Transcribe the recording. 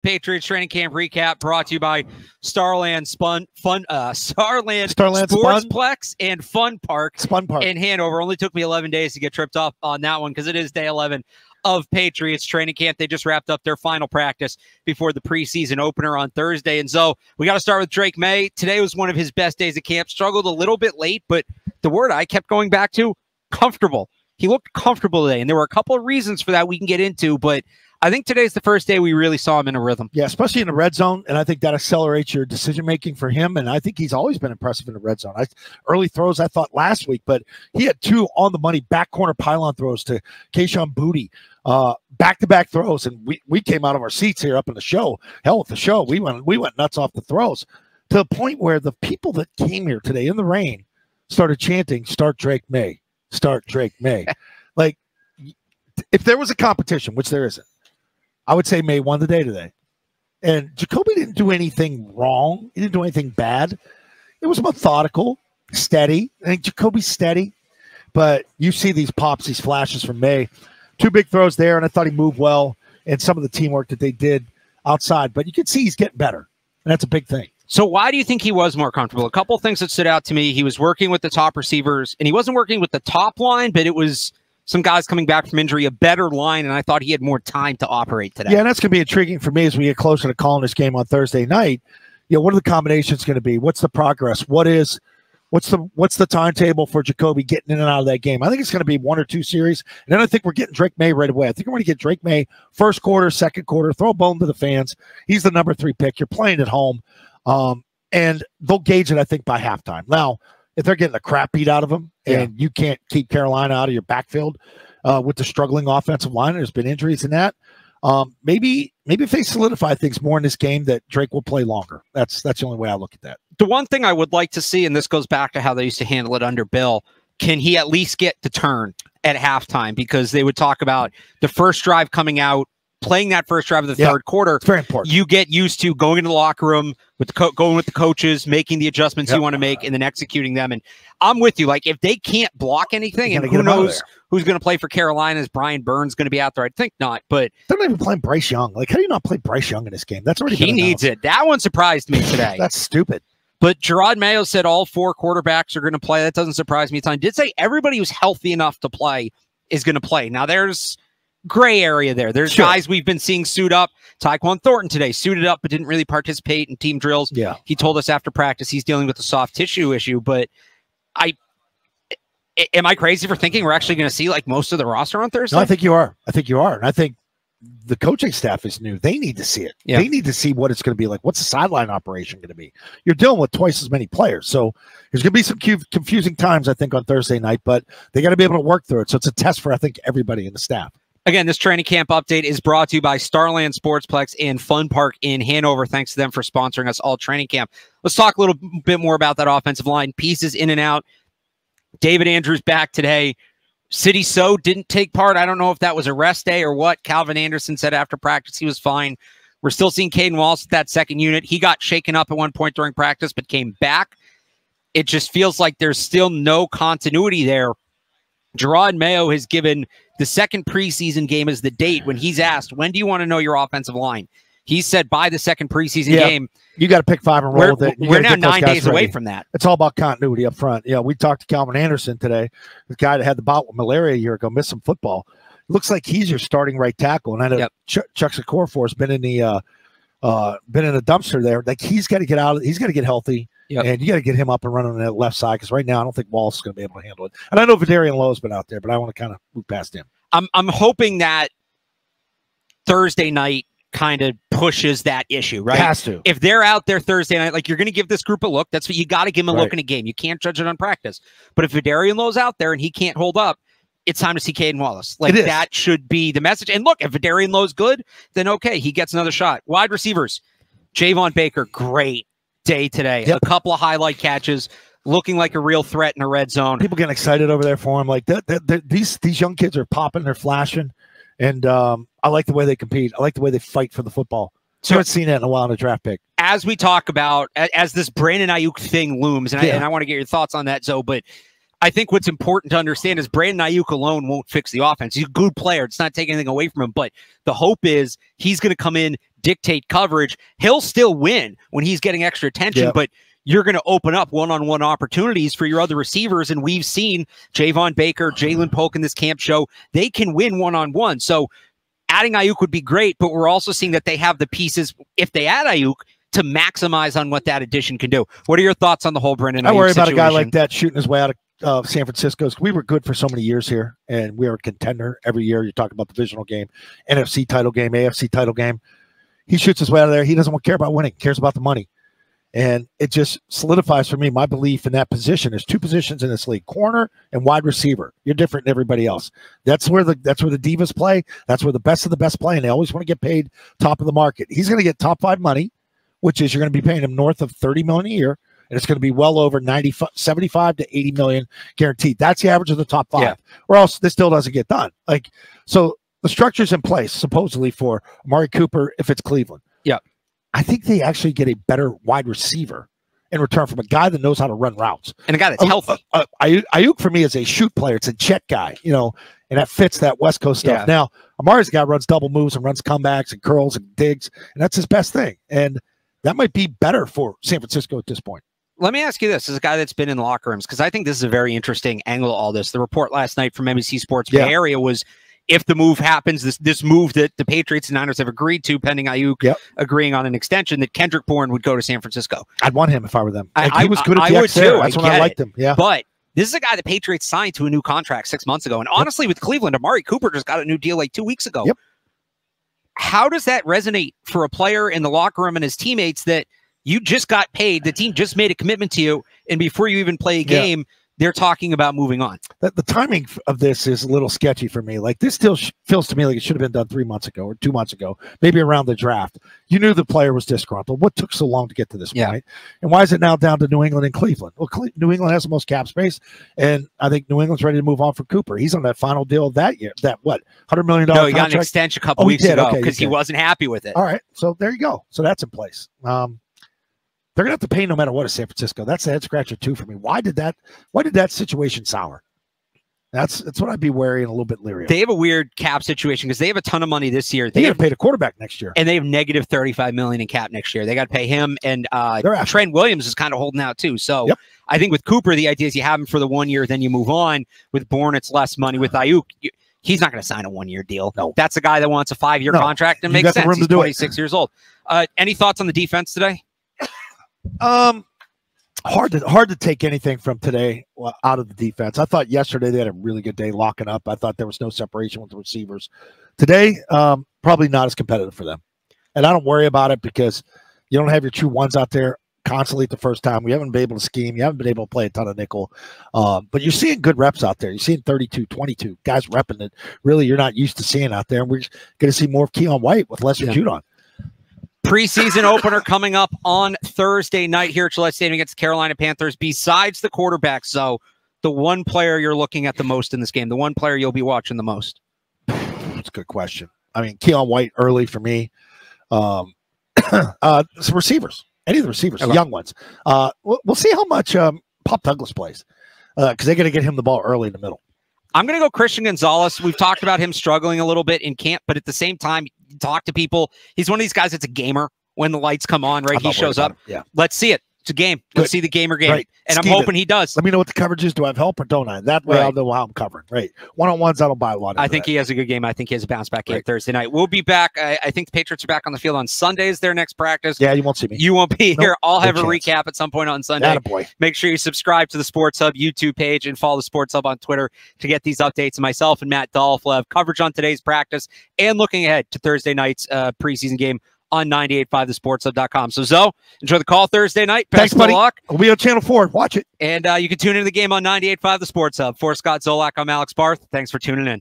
Patriots training camp recap brought to you by Starland Sportsplex and Fun Park in Hanover. Only took me 11 days to get tripped up on that one because it is day 11 of Patriots training camp. They just wrapped up their final practice before the preseason opener on Thursday. And so we got to start with Drake Maye. Today was one of his best days of camp. Struggled a little bit late, but the word I kept going back to, comfortable. He looked comfortable today, and there were a couple of reasons for that we can get into, but I think today's the first day we really saw him in a rhythm. Yeah, especially in the red zone, and I think that accelerates your decision-making for him, and I think he's always been impressive in the red zone. Early throws, I thought, last week, but he had 2 on-the-money back corner pylon throws to Kayshon Boutte, back-to-back throws, and we came out of our seats here up in the show. Hell with the show. We went nuts off the throws to the point where the people that came here today in the rain started chanting, "Start Drake Maye, start Drake Maye." Like, if there was a competition, which there isn't, I would say Maye won the day today. And Jacoby didn't do anything wrong. He didn't do anything bad. It was methodical, steady. I think Jacoby's steady. But you see these pops, these flashes from Maye. 2 big throws there, and I thought he moved well. And some of the teamwork that they did outside. But you can see he's getting better. And that's a big thing. So why do you think he was more comfortable? A couple of things that stood out to me. He was working with the top receivers, and he wasn't working with the top line, but it was some guys coming back from injury, a better line, and I thought he had more time to operate today. Yeah, and that's going to be intriguing for me as we get closer to calling this game on Thursday night. You know, what are the combinations going to be? What's the progress? What's the timetable for Jacoby getting in and out of that game? I think it's going to be 1 or 2 series, and then I think we're getting Drake Maye right away. I think we're going to get Drake Maye first quarter, second quarter, throw a bone to the fans. He's the number 3 pick. You're playing at home, and they'll gauge it, I think, by halftime. Now, if they're getting the crap beat out of them and you can't keep Carolina out of your backfield with the struggling offensive line, there's been injuries in that. Maybe if they solidify things more in this game, that Drake will play longer. That's the only way I look at that. The one thing I would like to see, and this goes back to how they used to handle it under Bill, can he at least get the turn at halftime? Because they would talk about the first drive coming out, playing that first drive of the third quarter. It's very important. You get used to going into the locker room with going with the coaches, making the adjustments you want to make, and then executing them. And I'm with you. Like, if they can't block anything, and who knows who's going to play for Carolina? Is Brian Burns going to be out there? I think not. But they're not even playing Bryce Young. Like, how do you not play Bryce Young in this game? That's already he needs it. That one surprised me today. That's stupid. But Gerard Mayo said all 4 quarterbacks are going to play. That doesn't surprise me a ton. Did say everybody who's healthy enough to play is going to play. Now, there's gray area there. There's guys we've been seeing suit up. Tyquan Thornton today suited up but didn't really participate in team drills. Yeah. He told us after practice he's dealing with a soft tissue issue, but am I crazy for thinking we're actually going to see like most of the roster on Thursday? No, I think you are. And I think the coaching staff is new. They need to see it. Yeah. They need to see what it's going to be like. What's the sideline operation going to be? You're dealing with twice as many players. So there's going to be some confusing times, I think, on Thursday night, but they got to be able to work through it. So it's a test for, I think, everybody in the staff. Again, this training camp update is brought to you by Starland Sportsplex and Fun Park in Hanover. Thanks to them for sponsoring us all training camp. Let's talk a little bit more about that offensive line. Pieces in and out. David Andrews back today. City So didn't take part. I don't know if that was a rest day or what. Calvin Anderson said after practice he was fine. We're still seeing Caden Wallace at that second unit. He got shaken up at one point during practice but came back. It just feels like there's still no continuity there. Gerard Mayo has given the second preseason game as the date when he's asked, when do you want to know your offensive line? He said by the second preseason game. You got to pick 5 and roll with it. We're now 9 days away from that. It's all about continuity up front. Yeah, we talked to Calvin Anderson today, the guy that had the bout with malaria a year ago, missed some football. Looks like he's your starting right tackle. And I know Chuck Sikorafor's been in the dumpster there. Like, he's got to get out. He's got to get healthy. Yep. And you got to get him up and running on that left side because right now I don't think Wallace is going to be able to handle it. And I know Vidarian Lowe's been out there, but I want to kind of move past him. I'm hoping that Thursday night kind of pushes that issue, right? It has to. If they're out there Thursday night, like, you're going to give this group a look. That's what you got to give them a look in a game. You can't judge it on practice. But if Vidarian Lowe's out there and he can't hold up, it's time to see Caden Wallace. Like, that should be the message. And look, if Vidarian Lowe's good, then okay, he gets another shot. Wide receivers, Javon Baker, great day today. A couple of highlight catches, looking like a real threat in the red zone. People getting excited over there for him. Like, these young kids are popping, they're flashing, and I like the way they compete. I like the way they fight for the football. So I haven't seen that in a while in a draft pick. As we talk about, as this Brandon Ayuk thing looms, and I want to get your thoughts on that, Zoe, but I think what's important to understand is Brandon Ayuk alone won't fix the offense. He's a good player. It's not taking anything away from him, but the hope is he's going to come in, dictate coverage, he'll still win when he's getting extra attention, but you're going to open up one-on-one opportunities for your other receivers. And we've seen Javon Baker, Jalen Polk in this camp show, they can win one-on-one. So adding Ayuk would be great, but we're also seeing that they have the pieces, if they add Ayuk, to maximize on what that addition can do. What are your thoughts on the whole Brandon Ayuk I worry about situation? a guy like that shooting his way out of San Francisco. We were good for so many years here, and we are a contender every year. You talk about the divisional game, NFC title game, AFC title game. He shoots his way out of there. He doesn't care about winning. He cares about the money. And it just solidifies for me my belief in that position. There's two positions in this league, corner and wide receiver. You're different than everybody else. That's where the divas play. That's where the best of the best play, and they always want to get paid top of the market. He's going to get top 5 money, which is you're going to be paying him north of $30 million a year, and it's going to be well over 75 to 80 million guaranteed. That's the average of the top 5, or else this still doesn't get done. So the structure's in place supposedly for Amari Cooper if it's Cleveland. Yeah. I think they actually get a better wide receiver in return from a guy that knows how to run routes. And a guy that's healthy. Ayuk for me is a shoot player. It's a check guy, and that fits that West Coast stuff. Now, Amari's guy runs double moves and runs comebacks and curls and digs, and that's his best thing. And that might be better for San Francisco at this point. Let me ask you this, as a guy that's been in locker rooms, because I think this is a very interesting angle of all this. The report last night from NBC Sports Bay Area was, if the move happens, this move that the Patriots and Niners have agreed to, pending Ayuk agreeing on an extension, that Kendrick Bourne would go to San Francisco. I'd want him if I were them. He was good at the would too. That's when I liked him. Yeah. But this is a guy the Patriots signed to a new contract 6 months ago. And honestly, with Cleveland, Amari Cooper just got a new deal like 2 weeks ago. How does that resonate for a player in the locker room and his teammates that you just got paid, the team just made a commitment to you, and before you even play a game, they're talking about moving on? The timing of this is a little sketchy for me. Like, this still feels to me like it should have been done 3 months ago or 2 months ago, maybe around the draft. You knew the player was disgruntled. What took so long to get to this point? And why is it now down to New England and Cleveland? Well, New England has the most cap space, and I think New England's ready to move on for Cooper. He's on that final deal of that year. That what, $100 million No, he contract? got an extension a couple weeks ago because he wasn't happy with it. All right, so there you go. So that's in place. They're gonna have to pay no matter what at San Francisco. That's a head scratcher too for me. Why did that situation sour? That's what I'd be wary and a little bit leery of. They have a weird cap situation because they have a ton of money this year. They got to pay the quarterback next year, and they have negative $35 million in cap next year. They got to pay him, and Trent Williams is kind of holding out too. So I think with Cooper, the idea is you have him for the 1 year, then you move on. With Bourne, it's less money. With Ayuk, he's not going to sign a 1 year deal. No, that's a guy that wants a 5-year contract and makes sense. He's 26 years old. Any thoughts on the defense today? Hard to take anything from today out of the defense. I thought yesterday they had a really good day locking up. I thought there was no separation with the receivers. Today, probably not as competitive for them. And I don't worry about it because you don't have your true ones out there constantly at the first time. We haven't been able to scheme. You haven't been able to play a ton of nickel. But you're seeing good reps out there. You're seeing 32, 22 guys repping it. Really, you're not used to seeing out there. And we're going to see more of Keon White with lesser Judon. Preseason opener coming up on Thursday night here at Gillette Stadium against the Carolina Panthers. Besides the quarterback, so the one player you're looking at the most in this game, the one player you'll be watching the most? That's a good question. I mean, Keon White early for me. Some receivers, any of the receivers, the young ones. We'll see how much Pop Douglas plays because they're going to get him the ball early in the middle. I'm going to go Christian Gonzalez. We've talked about him struggling a little bit in camp, but at the same time, talk to people. He's one of these guys that's a gamer. When the lights come on, right, he shows up. Yeah. Let's see it. It's a game. Let's see the gamer game. Right. And I'm hoping he does. Let me know what the coverage is. Do I have help or don't I? That way I'll know how I'm covering. Right. One-on-ones, I don't buy a lot of I think he has a good game. I think he has a bounce-back game Thursday night. We'll be back. I think the Patriots are back on the field on Sunday is their next practice. Yeah, you won't see me. You won't be here. I'll have a recap at some point on Sunday. Attaboy. Make sure you subscribe to the Sports Hub YouTube page and follow the Sports Hub on Twitter to get these updates. And myself and Matt Dolph will have coverage on today's practice and looking ahead to Thursday night's preseason game on 98.5 thesportshub.com. So, Zoe, enjoy the call Thursday night. Thanks, buddy. We'll be on Channel 4. Watch it. And you can tune into the game on 98.5 The Sports Hub. For Scott Zolak, I'm Alex Barth. Thanks for tuning in.